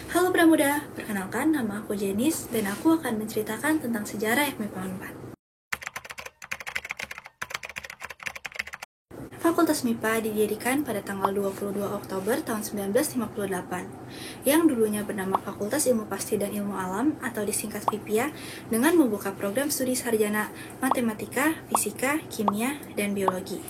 Halo Pramuda, perkenalkan nama aku Jenis dan aku akan menceritakan tentang sejarah FMIPA 4. Fakultas MIPA didirikan pada tanggal 22 Oktober tahun 1958, yang dulunya bernama Fakultas Ilmu Pasti dan Ilmu Alam atau disingkat FIPIA, dengan membuka program studi sarjana Matematika, Fisika, Kimia, dan Biologi.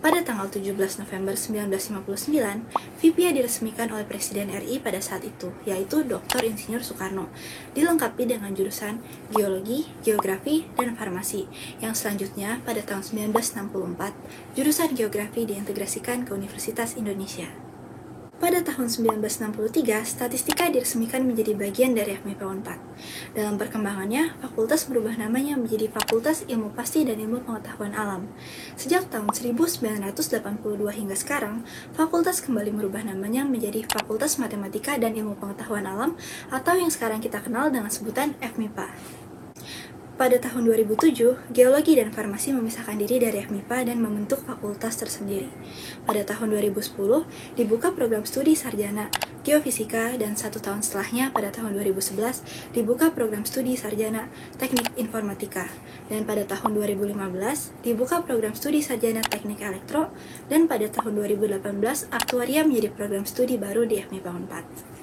Pada tanggal 17 November 1959, FIPIA diresmikan oleh Presiden RI pada saat itu, yaitu Dr. Insinyur Soekarno, dilengkapi dengan jurusan Geologi, Geografi, dan Farmasi, yang selanjutnya pada tahun 1964, jurusan Geografi diintegrasikan ke Universitas Indonesia. Pada tahun 1963, statistika diresmikan menjadi bagian dari FMIPA 4. Dalam perkembangannya, fakultas berubah namanya menjadi Fakultas Ilmu Pasti dan Ilmu Pengetahuan Alam. Sejak tahun 1982 hingga sekarang, fakultas kembali merubah namanya menjadi Fakultas Matematika dan Ilmu Pengetahuan Alam atau yang sekarang kita kenal dengan sebutan FMIPA. Pada tahun 2007, Geologi dan Farmasi memisahkan diri dari FMIPA dan membentuk fakultas tersendiri. Pada tahun 2010, dibuka program studi sarjana Geofisika dan 1 tahun setelahnya, pada tahun 2011, dibuka program studi sarjana Teknik Informatika. Dan pada tahun 2015, dibuka program studi sarjana Teknik Elektro, dan pada tahun 2018, Aktuaria menjadi program studi baru di FMIPA 4.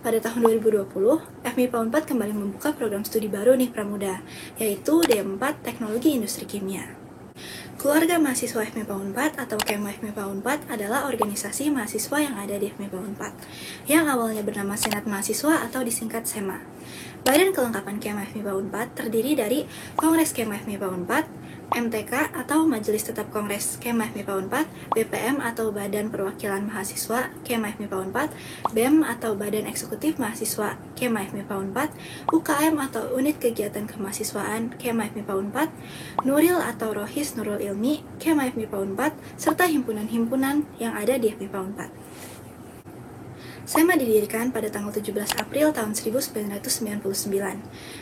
Pada tahun 2020, FMIPA 4 kembali membuka program studi baru nih Pramuda, yaitu D4 Teknologi Industri Kimia. Keluarga mahasiswa FMIPA 4 atau KEMA FMIPA 4 adalah organisasi mahasiswa yang ada di FMIPA 4, yang awalnya bernama Senat Mahasiswa atau disingkat SEMA. Badan kelengkapan KEMA FMIPA 4 terdiri dari Kongres KEMA FMIPA 4, MTK atau Majelis Tetap Kongres KEMA FMIPA 4, BPM atau Badan Perwakilan Mahasiswa KEMA FMIPA 4, BEM atau Badan Eksekutif Mahasiswa KEMA FMIPA 4, UKM atau Unit Kegiatan Kemahasiswaan KEMA FMIPA 4, Nuril atau Rohis Nurul Ilmi KEMA FMIPA 4, serta himpunan-himpunan yang ada di FMIPA 4. SEMA didirikan pada tanggal 17 April tahun 1999.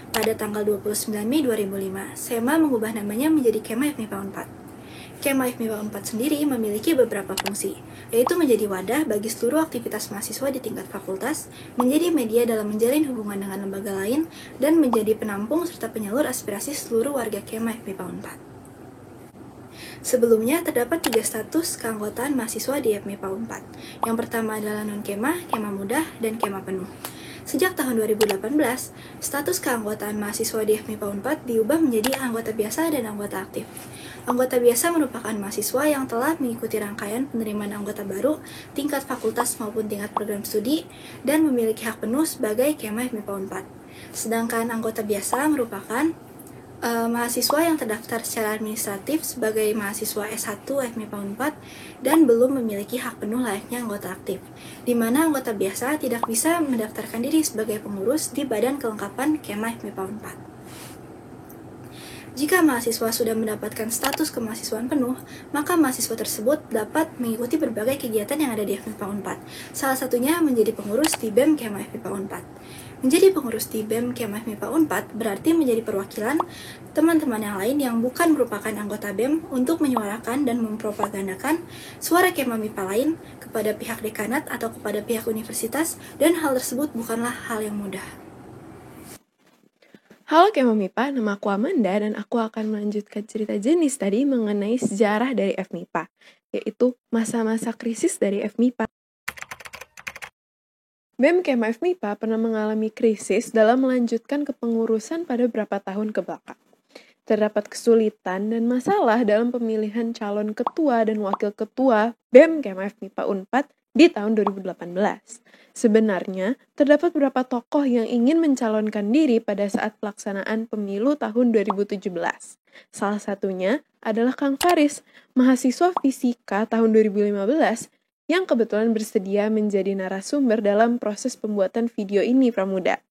Pada tanggal 29 Mei 2005, SEMA mengubah namanya menjadi KEMA FMIPA 4. KEMA FMIPA 4 sendiri memiliki beberapa fungsi, yaitu menjadi wadah bagi seluruh aktivitas mahasiswa di tingkat fakultas, menjadi media dalam menjalin hubungan dengan lembaga lain, dan menjadi penampung serta penyalur aspirasi seluruh warga KEMA FMIPA 4. Sebelumnya, terdapat 3 status keanggotaan mahasiswa di FMIPA 4. Yang pertama adalah non-KEMA, KEMA mudah, dan KEMA penuh. Sejak tahun 2018, status keanggotaan mahasiswa di FMIPA 4 diubah menjadi anggota biasa dan anggota aktif. Anggota biasa merupakan mahasiswa yang telah mengikuti rangkaian penerimaan anggota baru, tingkat fakultas maupun tingkat program studi, dan memiliki hak penuh sebagai KEMA FMIPA 4. Sedangkan anggota biasa merupakan mahasiswa yang terdaftar secara administratif sebagai mahasiswa S1 FMIPA 4 dan belum memiliki hak penuh layaknya anggota aktif, di mana anggota biasa tidak bisa mendaftarkan diri sebagai pengurus di Badan Kelengkapan KEMA FMIPA 4. Jika mahasiswa sudah mendapatkan status kemahasiswaan penuh, maka mahasiswa tersebut dapat mengikuti berbagai kegiatan yang ada di FMIPA 4. Salah satunya menjadi pengurus di BEM KEMA FMIPA 4. Menjadi pengurus di BEM KEMA FMIPA 4 berarti menjadi perwakilan teman-teman yang lain yang bukan merupakan anggota BEM untuk menyuarakan dan mempropagandakan suara KEMA MIPA lain kepada pihak dekanat atau kepada pihak universitas, dan hal tersebut bukanlah hal yang mudah. Halo KEMA MIPA, nama aku Amanda dan aku akan melanjutkan cerita Jenis tadi mengenai sejarah dari FMIPA, yaitu masa-masa krisis dari FMIPA. BEM KEMA FMIPA pernah mengalami krisis dalam melanjutkan kepengurusan pada beberapa tahun ke belakang. Terdapat kesulitan dan masalah dalam pemilihan calon ketua dan wakil ketua BEM KEMA FMIPA 4 di tahun 2018. Sebenarnya, terdapat beberapa tokoh yang ingin mencalonkan diri pada saat pelaksanaan pemilu tahun 2017. Salah satunya adalah Kang Faris, mahasiswa fisika tahun 2015, yang kebetulan bersedia menjadi narasumber dalam proses pembuatan video ini, Pramuda.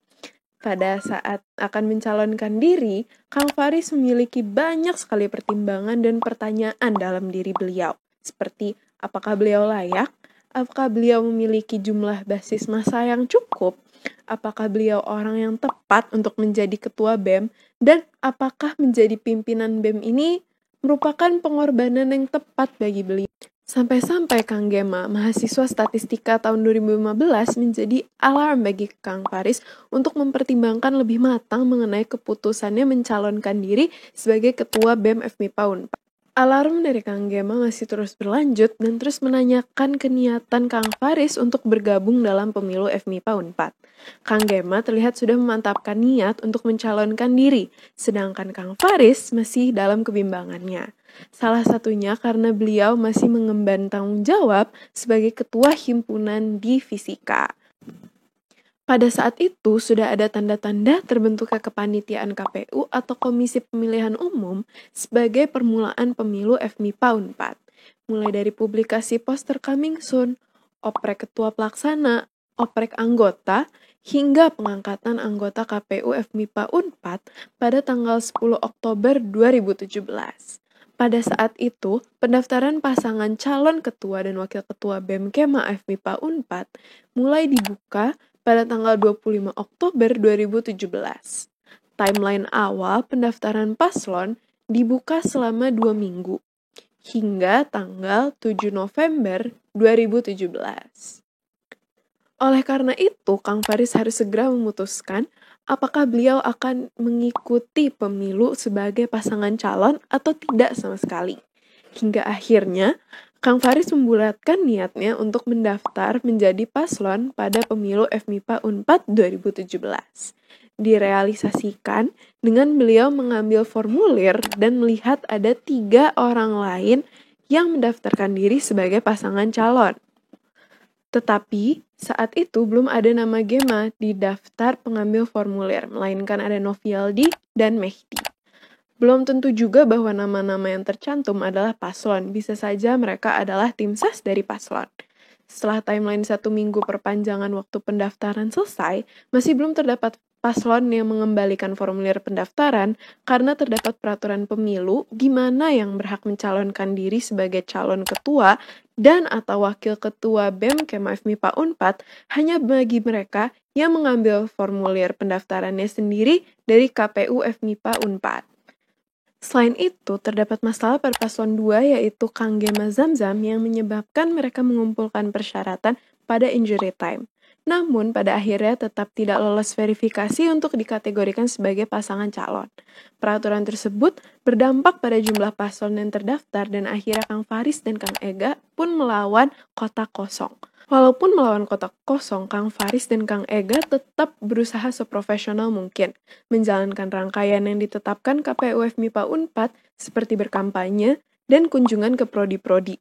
Pada saat akan mencalonkan diri, Kang Faris memiliki banyak sekali pertimbangan dan pertanyaan dalam diri beliau, seperti apakah beliau layak, apakah beliau memiliki jumlah basis massa yang cukup, apakah beliau orang yang tepat untuk menjadi ketua BEM, dan apakah menjadi pimpinan BEM ini merupakan pengorbanan yang tepat bagi beliau. Sampai-sampai Kang Gema, mahasiswa statistika tahun 2015 menjadi alarm bagi Kang Faris untuk mempertimbangkan lebih matang mengenai keputusannya mencalonkan diri sebagai ketua BEM FMIPA Unpad. Alarm dari Kang Gema masih terus berlanjut dan terus menanyakan keniatan Kang Faris untuk bergabung dalam pemilu FMIPA Unpad. Kang Gema terlihat sudah memantapkan niat untuk mencalonkan diri, sedangkan Kang Faris masih dalam kebimbangannya. Salah satunya karena beliau masih mengemban tanggung jawab sebagai ketua himpunan di Fisika. Pada saat itu, sudah ada tanda-tanda terbentuknya kepanitiaan KPU atau Komisi Pemilihan Umum sebagai permulaan pemilu FMIPA Unpad. Mulai dari publikasi poster coming soon, oprek ketua pelaksana, oprek anggota, hingga pengangkatan anggota KPU FMIPA Unpad pada tanggal 10 Oktober 2017. Pada saat itu, pendaftaran pasangan calon ketua dan wakil ketua BEM Kema FMIPA Unpad mulai dibuka pada tanggal 25 Oktober 2017. Timeline awal pendaftaran paslon dibuka selama 2 minggu, hingga tanggal 7 November 2017. Oleh karena itu, Kang Faris harus segera memutuskan apakah beliau akan mengikuti pemilu sebagai pasangan calon atau tidak sama sekali. Hingga akhirnya, Kang Faris membulatkan niatnya untuk mendaftar menjadi paslon pada pemilu FMIPA Unpad 2017. Direalisasikan dengan beliau mengambil formulir dan melihat ada 3 orang lain yang mendaftarkan diri sebagai pasangan calon. Tetapi, saat itu belum ada nama Gema di daftar pengambil formulir, melainkan ada Novialdi dan Mehdi. Belum tentu juga bahwa nama-nama yang tercantum adalah paslon, bisa saja mereka adalah tim ses dari paslon. Setelah timeline 1 minggu perpanjangan waktu pendaftaran selesai, masih belum terdapat paslon yang mengembalikan formulir pendaftaran karena terdapat peraturan pemilu di mana yang berhak mencalonkan diri sebagai calon ketua dan atau wakil ketua BEM Kema FMIPA Unpad hanya bagi mereka yang mengambil formulir pendaftarannya sendiri dari KPU FMIPA Unpad. Selain itu, terdapat masalah pada paslon 2 yaitu Kang Gema Zamzam yang menyebabkan mereka mengumpulkan persyaratan pada injury time. Namun, pada akhirnya tetap tidak lolos verifikasi untuk dikategorikan sebagai pasangan calon. Peraturan tersebut berdampak pada jumlah paslon yang terdaftar dan akhirnya Kang Faris dan Kang Ega pun melawan kotak kosong. Walaupun melawan kotak kosong, Kang Faris dan Kang Ega tetap berusaha seprofesional mungkin, menjalankan rangkaian yang ditetapkan KPU FMIPA Unpad seperti berkampanye dan kunjungan ke prodi-prodi.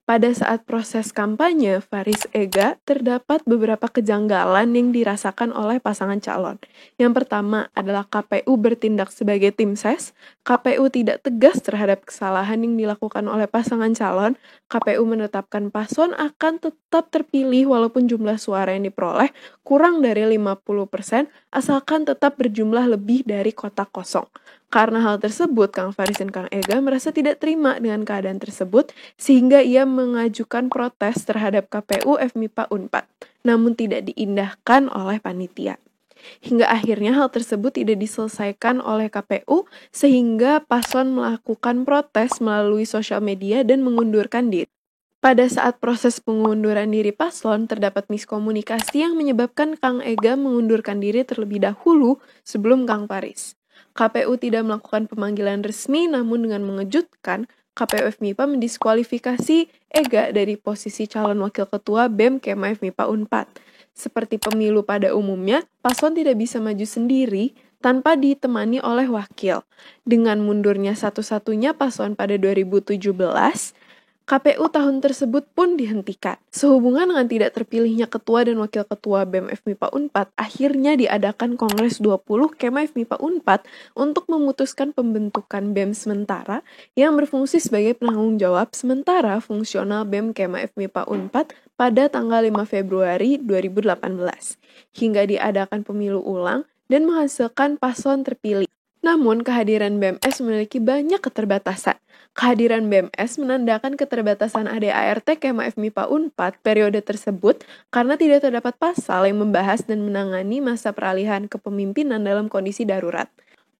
Pada saat proses kampanye, Faris Ega terdapat beberapa kejanggalan yang dirasakan oleh pasangan calon. Yang pertama adalah KPU bertindak sebagai tim ses, KPU tidak tegas terhadap kesalahan yang dilakukan oleh pasangan calon, KPU menetapkan paslon akan tetap terpilih walaupun jumlah suara yang diperoleh kurang dari 50% asalkan tetap berjumlah lebih dari kotak kosong. Karena hal tersebut, Kang Faris dan Kang Ega merasa tidak terima dengan keadaan tersebut, sehingga ia mengajukan protes terhadap KPU FMIPA Unpad, namun tidak diindahkan oleh panitia. Hingga akhirnya hal tersebut tidak diselesaikan oleh KPU, sehingga paslon melakukan protes melalui sosial media dan mengundurkan diri. Pada saat proses pengunduran diri paslon, terdapat miskomunikasi yang menyebabkan Kang Ega mengundurkan diri terlebih dahulu sebelum Kang Faris. KPU tidak melakukan pemanggilan resmi, namun dengan mengejutkan, KPU FMIPA mendiskualifikasi Ega dari posisi calon wakil ketua BEM Kema FMIPA Unpad. Seperti pemilu pada umumnya, paslon tidak bisa maju sendiri tanpa ditemani oleh wakil. Dengan mundurnya satu-satunya paslon pada 2017, KPU tahun tersebut pun dihentikan. Sehubungan dengan tidak terpilihnya ketua dan wakil ketua BEM FMIPA Unpad, akhirnya diadakan Kongres 20 Kema FMIPA Unpad untuk memutuskan pembentukan BEM sementara yang berfungsi sebagai penanggung jawab sementara fungsional BEM Kema FMIPA Unpad pada tanggal 5 Februari 2018, hingga diadakan pemilu ulang dan menghasilkan paslon terpilih. Namun, kehadiran BMS memiliki banyak keterbatasan. Kehadiran BMS menandakan keterbatasan ADART Kema FMIPA Unpad periode tersebut karena tidak terdapat pasal yang membahas dan menangani masa peralihan kepemimpinan dalam kondisi darurat.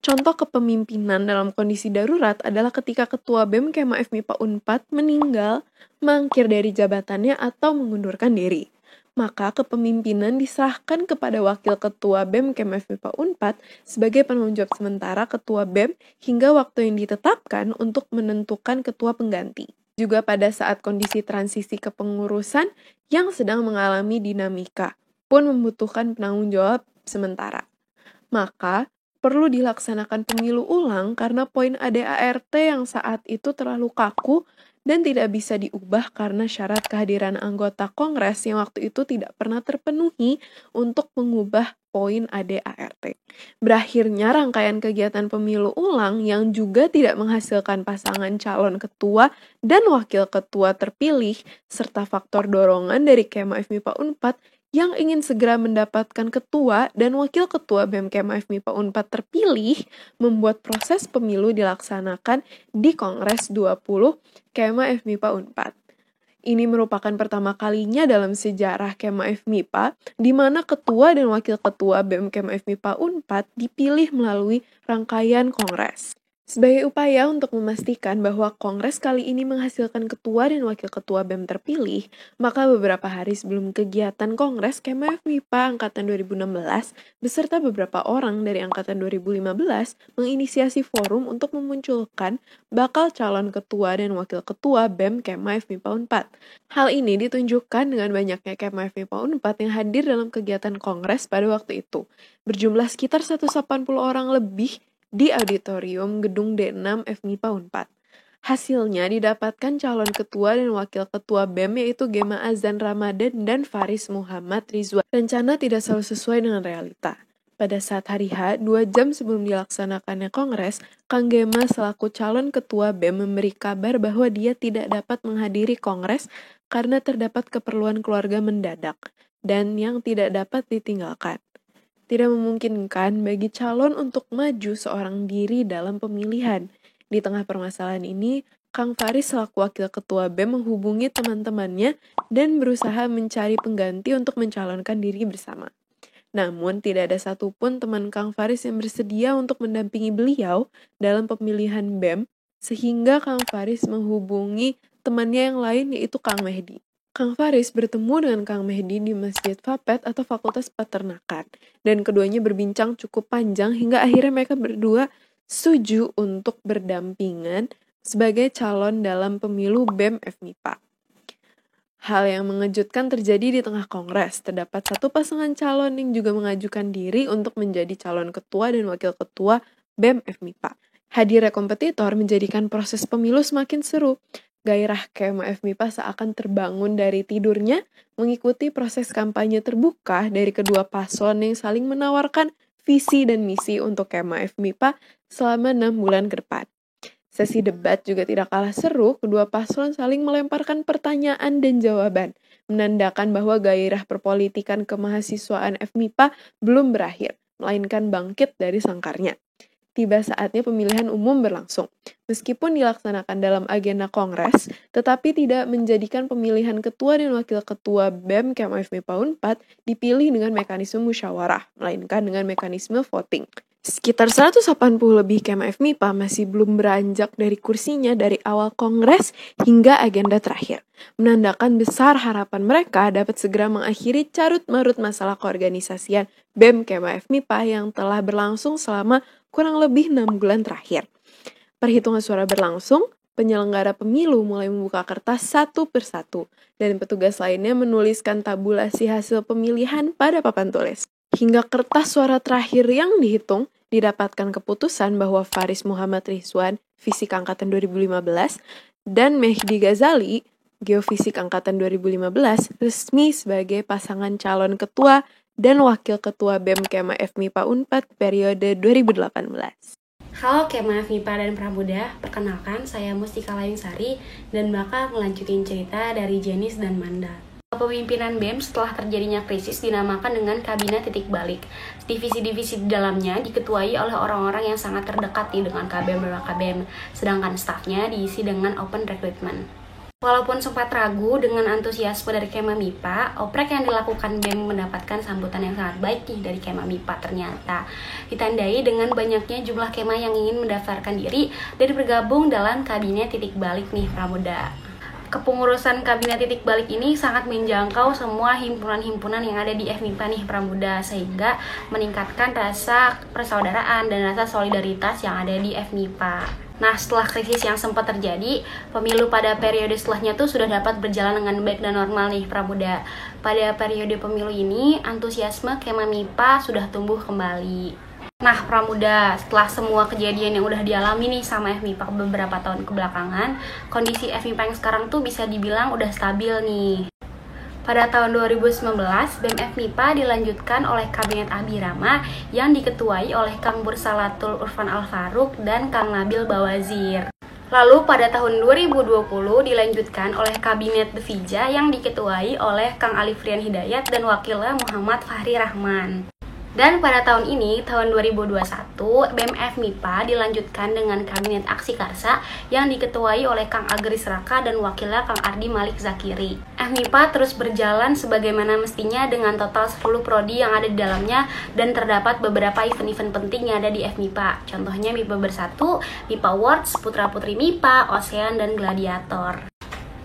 Contoh kepemimpinan dalam kondisi darurat adalah ketika Ketua BEM Kema FMIPA Unpad meninggal, mangkir dari jabatannya atau mengundurkan diri. Maka kepemimpinan diserahkan kepada Wakil Ketua BEM Kema FMIPA Unpad sebagai penanggung jawab sementara Ketua BEM hingga waktu yang ditetapkan untuk menentukan ketua pengganti. Juga pada saat kondisi transisi kepengurusan yang sedang mengalami dinamika pun membutuhkan penanggung jawab sementara. Maka, perlu dilaksanakan pemilu ulang karena poin ADART yang saat itu terlalu kaku dan tidak bisa diubah karena syarat kehadiran anggota Kongres yang waktu itu tidak pernah terpenuhi untuk mengubah poin ADART. Berakhirnya rangkaian kegiatan pemilu ulang yang juga tidak menghasilkan pasangan calon ketua dan wakil ketua terpilih serta faktor dorongan dari Kema FMIPA Unpad yang ingin segera mendapatkan ketua dan wakil ketua BEM Kema FMIPA Unpad terpilih membuat proses pemilu dilaksanakan di Kongres 20 Kema FMIPA Unpad. Ini merupakan pertama kalinya dalam sejarah Kema FMIPA di mana ketua dan wakil ketua BEM Kema FMIPA Unpad dipilih melalui rangkaian kongres. Sebagai upaya untuk memastikan bahwa kongres kali ini menghasilkan ketua dan wakil ketua BEM terpilih, maka beberapa hari sebelum kegiatan kongres Kema FMIPA angkatan 2016 beserta beberapa orang dari angkatan 2015 menginisiasi forum untuk memunculkan bakal calon ketua dan wakil ketua BEM Kema FMIPA Unpad. Hal ini ditunjukkan dengan banyaknya Kema FMIPA Unpad yang hadir dalam kegiatan kongres pada waktu itu, berjumlah sekitar 180 orang lebih di auditorium gedung D6 FMIPA Unpad. Hasilnya didapatkan calon ketua dan wakil ketua BEM yaitu Gema Azan Ramadan dan Faris Muhammad Rizwan. Rencana tidak selalu sesuai dengan realita. Pada saat hari H, 2 jam sebelum dilaksanakannya kongres, Kang Gema selaku calon ketua BEM memberi kabar bahwa dia tidak dapat menghadiri kongres karena terdapat keperluan keluarga mendadak dan yang tidak dapat ditinggalkan. Tidak memungkinkan bagi calon untuk maju seorang diri dalam pemilihan. Di tengah permasalahan ini, Kang Faris selaku wakil ketua BEM menghubungi teman-temannya dan berusaha mencari pengganti untuk mencalonkan diri bersama. Namun, tidak ada satupun teman Kang Faris yang bersedia untuk mendampingi beliau dalam pemilihan BEM, sehingga Kang Faris menghubungi temannya yang lain yaitu Kang Mehdi. Kang Faris bertemu dengan Kang Mehdi di Masjid Fapet atau Fakultas Peternakan, dan keduanya berbincang cukup panjang hingga akhirnya mereka berdua setuju untuk berdampingan sebagai calon dalam pemilu BEM FMIPA. Hal yang mengejutkan terjadi di tengah kongres. Terdapat satu pasangan calon yang juga mengajukan diri untuk menjadi calon ketua dan wakil ketua BEM FMIPA. Hadirnya kompetitor menjadikan proses pemilu semakin seru. Gairah Kema FMIPA seakan terbangun dari tidurnya mengikuti proses kampanye terbuka dari kedua paslon yang saling menawarkan visi dan misi untuk Kema FMIPA selama 6 bulan ke depan. Sesi debat juga tidak kalah seru, kedua paslon saling melemparkan pertanyaan dan jawaban, menandakan bahwa gairah perpolitikan kemahasiswaan FMIPA belum berakhir, melainkan bangkit dari sangkarnya. Tiba saatnya pemilihan umum berlangsung. Meskipun dilaksanakan dalam agenda kongres, tetapi tidak menjadikan pemilihan ketua dan wakil ketua BEM Kema FMIPA Unpad dipilih dengan mekanisme musyawarah, melainkan dengan mekanisme voting. Sekitar 180 lebih Kema FMIPA masih belum beranjak dari kursinya dari awal kongres hingga agenda terakhir, menandakan besar harapan mereka dapat segera mengakhiri carut-marut masalah keorganisasian BEM Kema FMIPA yang telah berlangsung selama kurang lebih 6 bulan terakhir. Perhitungan suara berlangsung, penyelenggara pemilu mulai membuka kertas satu persatu, dan petugas lainnya menuliskan tabulasi hasil pemilihan pada papan tulis. Hingga kertas suara terakhir yang dihitung, didapatkan keputusan bahwa Faris Muhammad Rizwan, Fisik Angkatan 2015, dan Mehdi Ghazali, Geofisik Angkatan 2015, resmi sebagai pasangan calon ketua dan wakil ketua BEM Kema FMIPA Unpad periode 2018. Halo Kema FMIPA dan Pramuda, perkenalkan saya Mustika Layungsari dan bakal ngelanjutin cerita dari Jenis dan Manda. Kepemimpinan BEM setelah terjadinya krisis dinamakan dengan Kabinet Titik Balik. Divisi-divisi di dalamnya diketuai oleh orang-orang yang sangat terdekat dengan KBM dan KBM, sedangkan stafnya diisi dengan open recruitment. Walaupun sempat ragu dengan antusiasme dari Kema MIPA, oprek yang dilakukan BEM mendapatkan sambutan yang sangat baik nih dari Kema MIPA ternyata. Ditandai dengan banyaknya jumlah Kema yang ingin mendaftarkan diri dan bergabung dalam kabinet titik balik nih Pramuda. Kepengurusan kabinet titik balik ini sangat menjangkau semua himpunan-himpunan yang ada di FMIPA nih Pramuda, sehingga meningkatkan rasa persaudaraan dan rasa solidaritas yang ada di FMIPA. Nah, setelah krisis yang sempat terjadi, pemilu pada periode setelahnya tuh sudah dapat berjalan dengan baik dan normal nih Pramuda. Pada periode pemilu ini, antusiasme Kema MIPA sudah tumbuh kembali. Nah Pramuda, setelah semua kejadian yang udah dialami nih sama FMIPA beberapa tahun kebelakangan, kondisi FMIPA yang sekarang tuh bisa dibilang udah stabil nih. Pada tahun 2019, BEM FMIPA dilanjutkan oleh Kabinet Abirama yang diketuai oleh Kang Bursalatul Urfan Al-Faruq dan Kang Nabil Bawazir. Lalu pada tahun 2020 dilanjutkan oleh Kabinet Devija yang diketuai oleh Kang Alifrian Hidayat dan wakilnya Muhammad Fahri Rahman. Dan pada tahun ini, tahun 2021, BEM FMIPA dilanjutkan dengan Kabinet Aksi Karsa yang diketuai oleh Kang Agris Raka dan wakilnya Kang Ardi Malik Zakiri. FMIPA terus berjalan sebagaimana mestinya dengan total 10 prodi yang ada di dalamnya dan terdapat beberapa event-event penting yang ada di FMIPA. Contohnya MIPA Bersatu, MIPA Awards, Putra Putri MIPA, Ocean, dan Gladiator.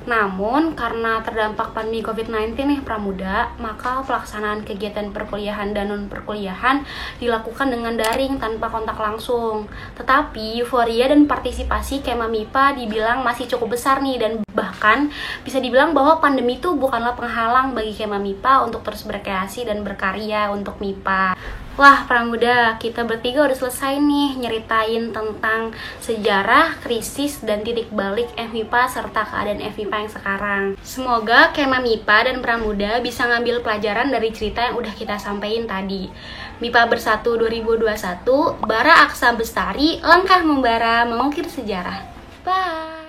Namun, karena terdampak pandemi COVID-19 nih Pramuda, maka pelaksanaan kegiatan perkuliahan dan non-perkuliahan dilakukan dengan daring tanpa kontak langsung. Tetapi, euforia dan partisipasi Kema MIPA dibilang masih cukup besar nih, dan bahkan bisa dibilang bahwa pandemi itu bukanlah penghalang bagi Kema MIPA untuk terus berkreasi dan berkarya untuk MIPA. Wah Pramuda, kita bertiga udah selesai nih nyeritain tentang sejarah, krisis, dan titik balik FMIPA serta keadaan FMIPA yang sekarang. Semoga Kema MIPA dan Pramuda bisa ngambil pelajaran dari cerita yang udah kita sampaikan tadi. MIPA Bersatu 2021, Bara Aksa Bestari, langkah membara mengukir sejarah. Bye!